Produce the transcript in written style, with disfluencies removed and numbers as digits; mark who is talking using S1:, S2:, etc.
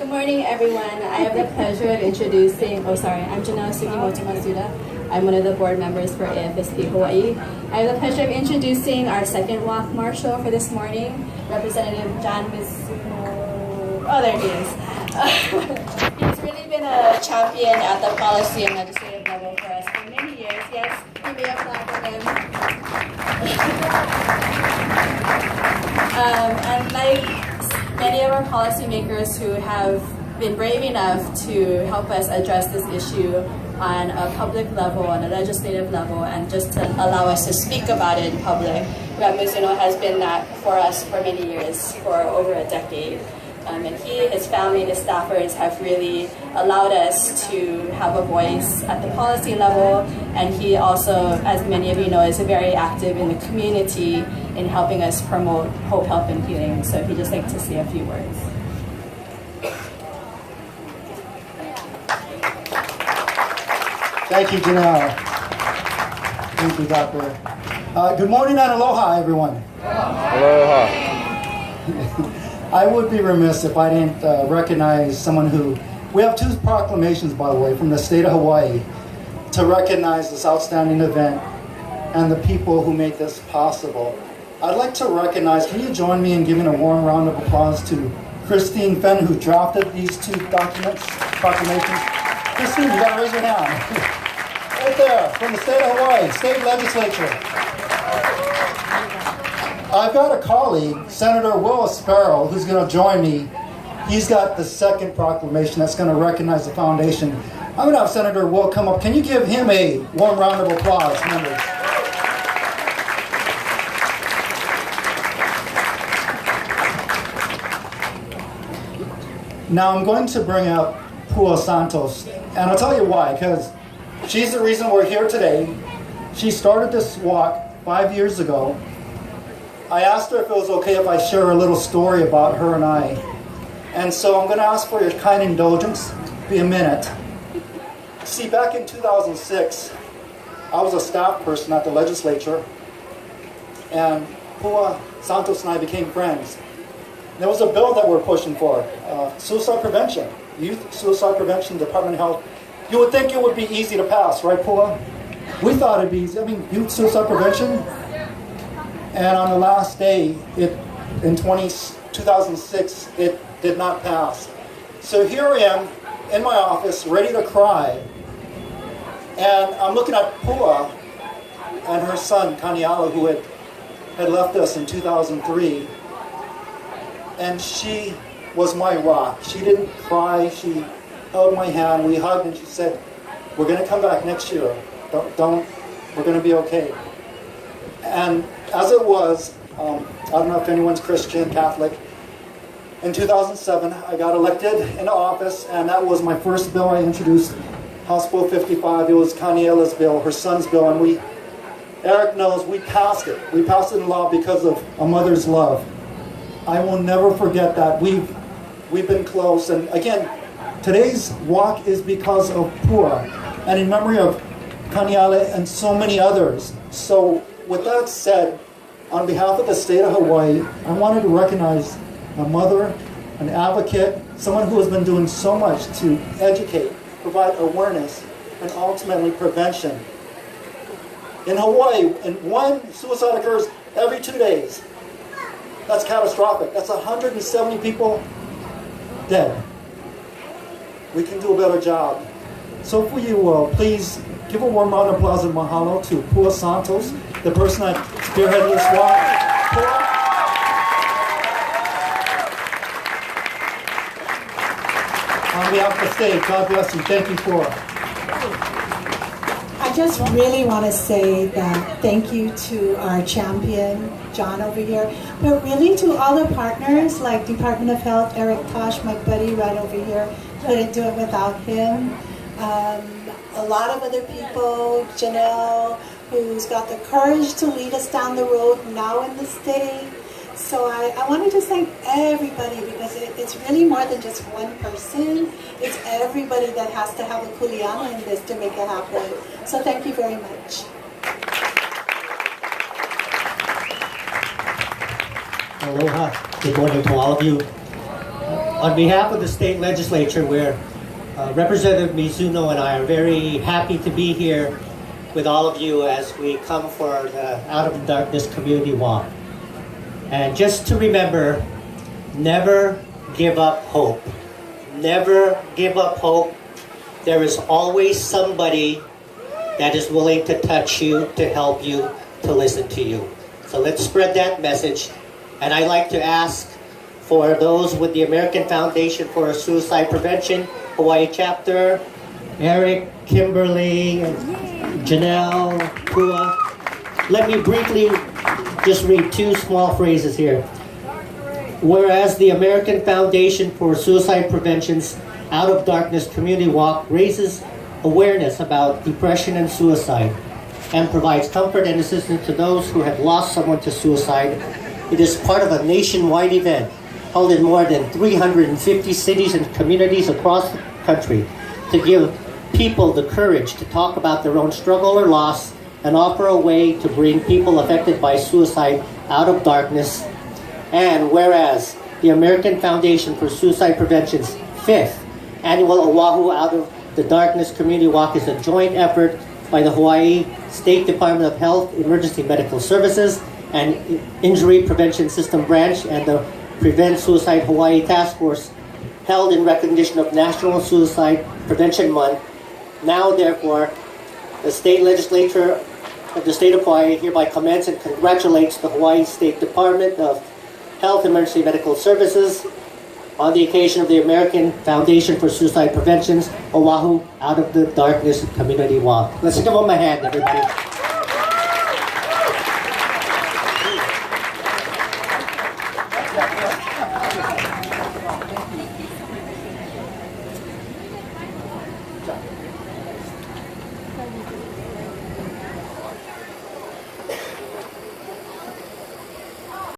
S1: morning, everyone. I have the pleasure of introducing, I'm Janelle Sugimoto Matsuda. I'm one of the board members for AFSP Hawaii. I have the pleasure of introducing our second walk marshal for this morning, Representative John Mizuno. Oh, there he is. He's really been a champion at the policy and legislative level for us for many years. Yes, you may apply for him. And like many of our policymakers who have been brave enough to help us address this issue on a public level, on a legislative level, and just to allow us to speak about it in public. Rep. Mizuno has been that for us for many years, for over a decade. And he, his family, his staffers have really allowed us to have a voice at the policy level, and he also, as many of you know, is very active in the community in helping us promote hope, help, and healing. So if you'd just like to say a few words.
S2: Thank you, Janelle. Thank you, Doctor. Good morning and aloha, everyone.
S3: Aloha.
S2: I would be remiss if I didn't recognize someone who... We have two proclamations, by the way, from the state of Hawaii to recognize this outstanding event and the people who made this possible. I'd like to recognize, can you join me in giving a warm round of applause to Christine Fenn, who drafted these two proclamations. Christine, you gotta raise your hand. Right there, from the state of Hawaii, state legislature. I've got a colleague, Senator Will Sparrow, who's going to join me. He's got the second proclamation that's going to recognize the foundation. I'm going to have Senator Will come up. Can you give him a warm round of applause, members? Now I'm going to bring up Pua Santos, and I'll tell you why, because she's the reason we're here today. She started this walk 5 years ago. I asked her if it was okay if I share a little story about her and I. And so I'm going to ask for your kind indulgence. Be a minute. See, back in 2006, I was a staff person at the legislature, and Pua Santos and I became friends. There was a bill that we're pushing for, suicide prevention, youth suicide prevention, Department of Health. You would think it would be easy to pass, right, Pua? We thought it'd be easy. I mean, youth suicide prevention. And on the last day, in 2006, it did not pass. So here I am in my office, ready to cry. And I'm looking at Pua and her son, Kaniala, who had left us in 2003. And she was my rock. She didn't cry. She held my hand. We hugged, and she said, "We're going to come back next year. We're going to be okay." And as it was, I don't know if anyone's Christian, Catholic. In 2007, I got elected into office, and that was my first bill I introduced, House Bill 55. It was Kaniela's bill, her son's bill, and Eric knows, we passed it. We passed it in law because of a mother's love. I will never forget that. We've been close, and again, today's walk is because of Pua, and in memory of Kaniela and so many others. So, with that said, on behalf of the state of Hawaii, I wanted to recognize a mother, an advocate, someone who has been doing so much to educate, provide awareness, and ultimately prevention. In Hawaii, one suicide occurs every 2 days. That's catastrophic. That's 170 people dead. We can do a better job. So if you will, please give a warm round of applause and mahalo to Pua Santos, the person that spearheaded this walk. Pua. On behalf of the state, God bless you. Thank you, Pua.
S4: I just really want to say that thank you to our champion, John over here, but really to all the partners like Department of Health, Eric Tosh, my buddy right over here. Couldn't do it without him. A lot of other people, Janelle, who's got the courage to lead us down the road now in the state. So I want to just thank everybody, because it's really more than just one person. It's everybody that has to have a kuleana in this to make it happen. So thank you very much.
S5: Aloha. Good morning to all of you.
S3: On behalf of the state legislature, where Representative Mizuno and I are very happy to be here with all of you as we come for the Out of Darkness Community Walk. And just to remember, never give up hope. Never give up hope. There is always somebody that is willing to touch you, to help you, to listen to you. So let's spread that message. And I'd like to ask for those with the American Foundation for Suicide Prevention, Hawaii chapter, Eric, Kimberly, Janelle, Pua. Let me briefly just read two small phrases here. Whereas the American Foundation for Suicide Prevention's Out of Darkness Community Walk raises awareness about depression and suicide and provides comfort and assistance to those who have lost someone to suicide. It is part of a nationwide event held in more than 350 cities and communities across the country to give people the courage to talk about their own struggle or loss and offer a way to bring people affected by suicide out of darkness. And whereas the American Foundation for Suicide Prevention's 5th annual Oahu Out of the Darkness Community Walk is a joint effort by the Hawaii State Department of Health Emergency Medical Services and Injury Prevention System Branch and the Prevent Suicide Hawaii Task Force, held in recognition of National Suicide Prevention Month. Now, therefore, the state legislature of the state of Hawaii hereby commends and congratulates the Hawaii State Department of Health Emergency Medical Services on the occasion of the American Foundation for Suicide Prevention's Oahu Out of the Darkness Community Walk. Let's give them a hand, everybody.